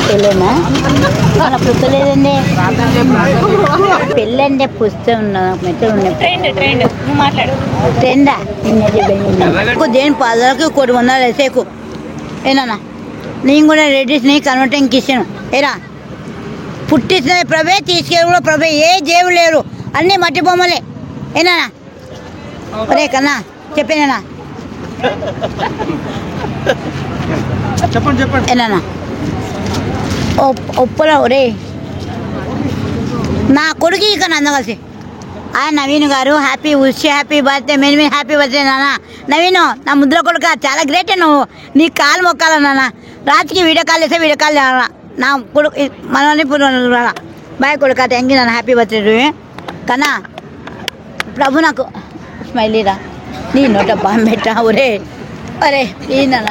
పెళ్ళేనా మన పుస్తలేదండి పెళ్ళంటే పుస్తకం మెట్టలు ట్రెండా దేని పదలకు 1,00,000 వేసేకు ఏనా నేను కూడా రెడ్డిస్ని కన్వర్టింగ్కి ఇచ్చాను ఏరా పుట్టించిన ప్రభే తీసుకెళ్ళి కూడా ప్రభే ఏ దేవుడు లేరు అన్నీ మట్టి బొమ్మలే ఏనా ఒరే కన్నా చెప్పేనా చెప్పండి ఏనా ఒప్పురా ఒరే నా కొడుకు ఇక నంద కలిసి నవీన్ గారు హ్యాపీ బర్త్డే మేము హ్యాపీ బర్త్డే నాన్న నవీన్ నా ముద్ర కొడుక చాలా గ్రేట్ నువ్వు నీ కాలు మొక్కాల నాన్న రాత్రికి వీడియో కాల్ చేస్తే వీడియో కాల్ నా కొడుకు మనల్ని బాయ్ కొడుక థ్యాంక్ యూ నాన్న హ్యాపీ బర్త్డే కన్నా ప్రభు నాకు స్మైలీరా నీ నోట బాంబు పెట్టా ఒరే అరే ఈ నాన్న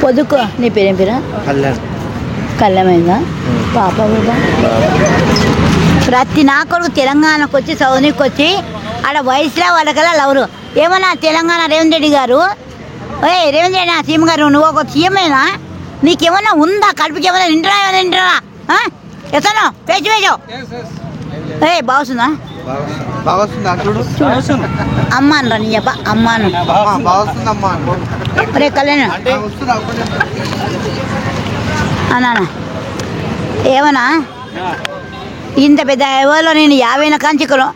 పొదుకో నీ పేరేం పేరా కళ్యాణమైందా పాప కూడా ప్రతి నా కొడుకు తెలంగాణకు వచ్చి సౌనికి వచ్చి ఆడ వయసులో వాళ్ళకల్లా లవరు ఏమన్నా తెలంగాణ రేవంత్ రెడ్డి గారు రేవంత్ రెడ్డి సీఎం గారు నువ్వు ఒక సీఎంఏనా నీకేమన్నా ఉందా కడుపుకి ఏమన్నా తింటారా ఎతను పేచి వేసావు బాగుందా అమ్మ అనరా నీ చెప్ప అమ్మాను రే కళ్యాణ్ అన్నా ఏమన్నా ఇంత పెద్ద ఎవరిలో నేను 50 కాంచికలు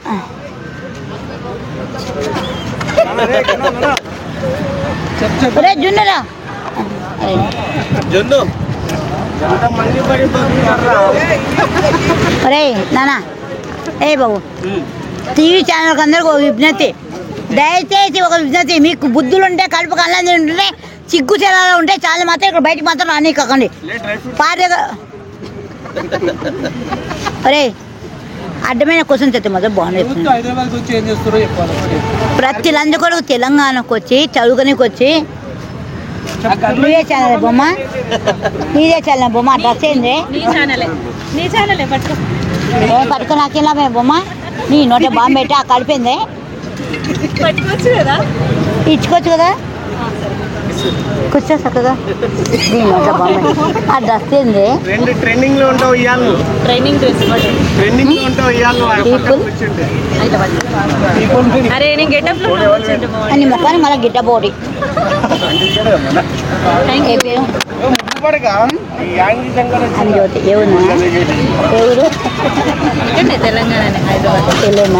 రే జున్నురా రే నానా బాబు టీవీ ఛానల్కి అందరికి ఒక విజ్ఞప్తి దయచేసి ఒక విజ్ఞప్తి మీకు బుద్ధులు ఉంటే కడుపు కళ్ళని ఉంటే చిగ్గు చెరాలు ఉంటే చాలా మాత్రం ఇక్కడ బయటకు మాత్రం రాని కాకండి పారే అరే అడ్డమైన క్వశ్చన్ చెప్తే మాత్రం బాగుంది ప్రతి లంచ్ కొడుకు తెలంగాణకు వచ్చి చదువుకునికి వచ్చి నీదే ఛానల్ బొమ్మ నీదే ఛానల్ బొమ్మ డ్రెస్ ఏంది పట్టుకో నాకేలా బొమ్మ నీ నోట బాంబు పెట్టి ఆ కలిపింది ఇచ్చుకోవచ్చు కదా కూర్చో చక్కగా నీ నోట బాంబు ఆ డ్రెస్ ఏంది అని మొక్కని మళ్ళీ గిట్ట పోటీ జ్యోతి ఎవరు తెలంగాణ తెలంగాణ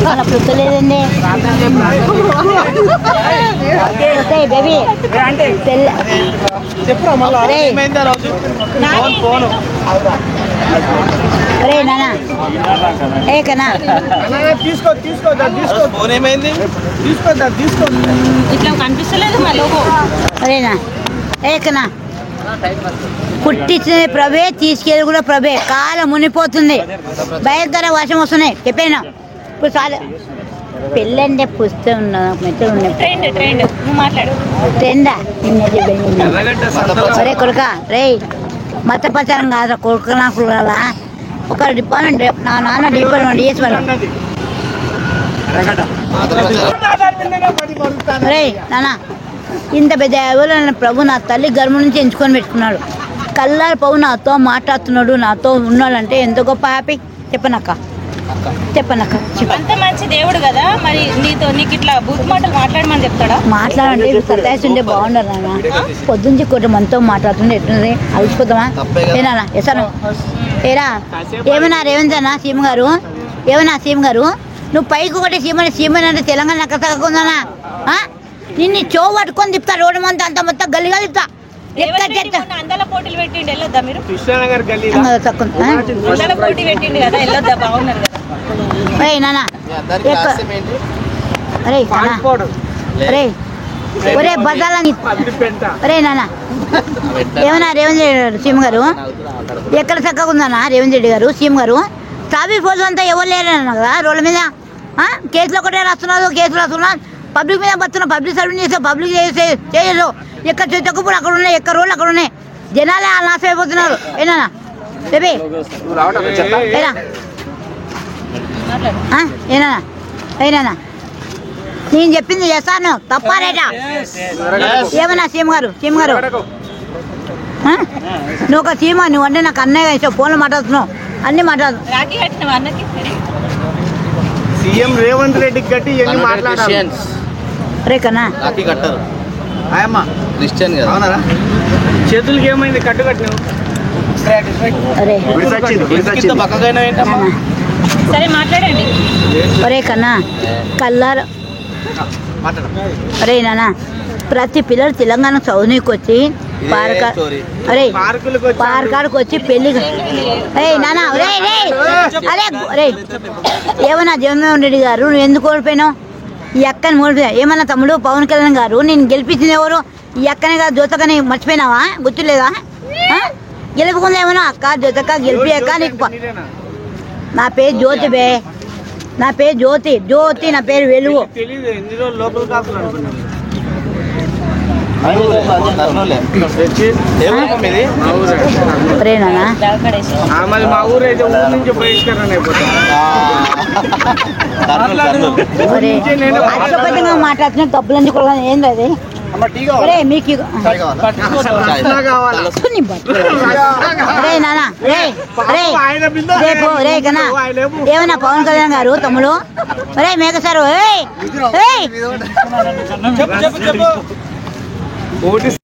మన పుట్టలేదండి బేబీ రే నానా కన్నా రేనా కన్నా పుట్టించిన ప్రభే తీసుకెళ్ళి కూడా ప్రభే కాలం మునిపోతుంది భయంకర వర్షం వస్తున్నాయి చెప్పేనా ఇప్పుడు చాలా పెళ్ళంటే పుస్తకం మెట్టలు ట్రెండా ఒరే కొడుక రే మత ప్రచారం కాదు కొడుకు నాకు కదా ఒక డిపార్ట్మెంట్ నా నాన్న డిపార్ట్మెంట్ చేసేవాళ్ళం రే నాన్న ఇంత పెద్ద ఎవరు ప్రభు నా తల్లి గర్భం నుంచి ఎంచుకొని పెట్టుకున్నాడు కల్లారి పవు నాతో మాట్లాడుతున్నాడు నాతో ఉన్నాడంటే ఎంత గొప్ప హ్యాపీ చెప్పనక్క అంత మంచి దేవుడు కదా మరి నీకు ఇట్లా బూత్ మాటలు మాట్లాడమని చెప్తాడా మాట్లాడండి సతాయిస్ ఉంటే బాగుండదు నాన్న పొద్దుంచి కొద్ది మనతో మాట్లాడుతుండే ఎట్లుంది అలసిపోతామా ఏనా ఎసాను ఏరా ఏమన్నా రేవంత్ అన్న సీఎం గారు ఏమన్నా సీఎం గారు నువ్వు పైకి ఒకటి సీఎం అంటే తెలంగాణ ఎక్కడ తగ్గకుందానా నిన్ను చో పట్టుకొని తిప్పుతా రోడ్డు మంతా అంత మొత్తం గల్లిగా తిప్పుతా పోటీలు పెట్టిండు వెళ్ళొద్దా మీరు పోటీ పెట్టిండు కదా వెళ్ళొద్దా బాగున్నారు కదా అరే అరే ఒరే బదాలని అరే నాన్న ఏమన్నా రేవంత్ రెడ్డి సీఎం గారు ఎక్కడ చక్కగా ఉందన్నా రేవంత్ రెడ్డి గారు సీఎం గారు ట్రాఫిక్ పోలీసు అంతా ఎవరు లేరన్నా కదా రోడ్ల మీద కేసులు ఒకటే రాస్తున్నారు పబ్లిక్ మీద పడుతున్నా పబ్లిక్ సర్వీస్ చేస్తే పబ్లిక్ చేయలేదు ఎక్కడ చెత్తకుప్పుడు అక్కడ ఉన్నాయి ఎక్కడ రోడ్లు అక్కడ ఉన్నాయి జనాలే నాశనం అయిపోతున్నారు ఏనా బేబీ ఏనా నేను చెప్పింది చేస్తాను తప్పారేట ఏమన్నా సీఎం గారు నువ్వు ఒక సీమా, నువ్వు అంటే నాకు అన్నయ్య వేసావు, ఫోన్లో మాట్లాడుతున్నావు, అన్నీ మాట్లాడు. రాఖీ కట్టిన అన్నకి సీఎం రేవంత్ రెడ్డికి కట్టి ఇవన్నీ మాట్లాడాలి. రే కన్నా రాఖీ కట్టరు, ఆయమ్మ క్రిస్టియన్ కదా. అవునరా? చేతులకి ఏమైంది? కట్టు కట్టినావు. అరే పక్కకైనా ఏంటమ్మా? సరే మాట్లాడండి. ఒరే కన్నా కల్లారు. అరే నాన్న, ప్రతి పిల్లలు తెలంగాణ చదువునికి వచ్చి అరే పార్కాడికి వచ్చి పెళ్లి. అరే నాన్న, ఒరే రే అరే రే ఏమన్నా జగన్మోహన్ రెడ్డి గారు నువ్వు ఎందుకు ఓడిపోయినావు? ఈ అక్కని ఓడిపోయా ఏమన్నా తమ్ముడు? పవన్ కళ్యాణ్ గారు నేను గెలిపించింది ఎవరు? ఈ అక్కనే కదా, జ్యోతకని మర్చిపోయినావా? గుర్తులేదా? గెలుపుకుందా ఏమన్నా? అక్క జ్యోతక్క గెలిపియక్క నీకు. నా పేరు జ్యోతి బే, నా పేరు జ్యోతి, జ్యోతి నా పేరు వెలుగు. తెలీదు ఎన్ని రోజులు లోపల కాపులు అనుకున్నాను. అరే నాన్న మరి మా ఊరు అయితే ఊరు నుంచి బహిష్కరణ అయిపోతాను. అసభ్యంగా మాట్లాడుతున్నా, డబ్బులు కూడా ఏంది అది? అరే మీకు రే నాన్న రే రే రేపు రే కన్నా ఏమన్నా పవన్ కళ్యాణ్ గారు తమ్ముడు? రే మేఘ సారు ఓటు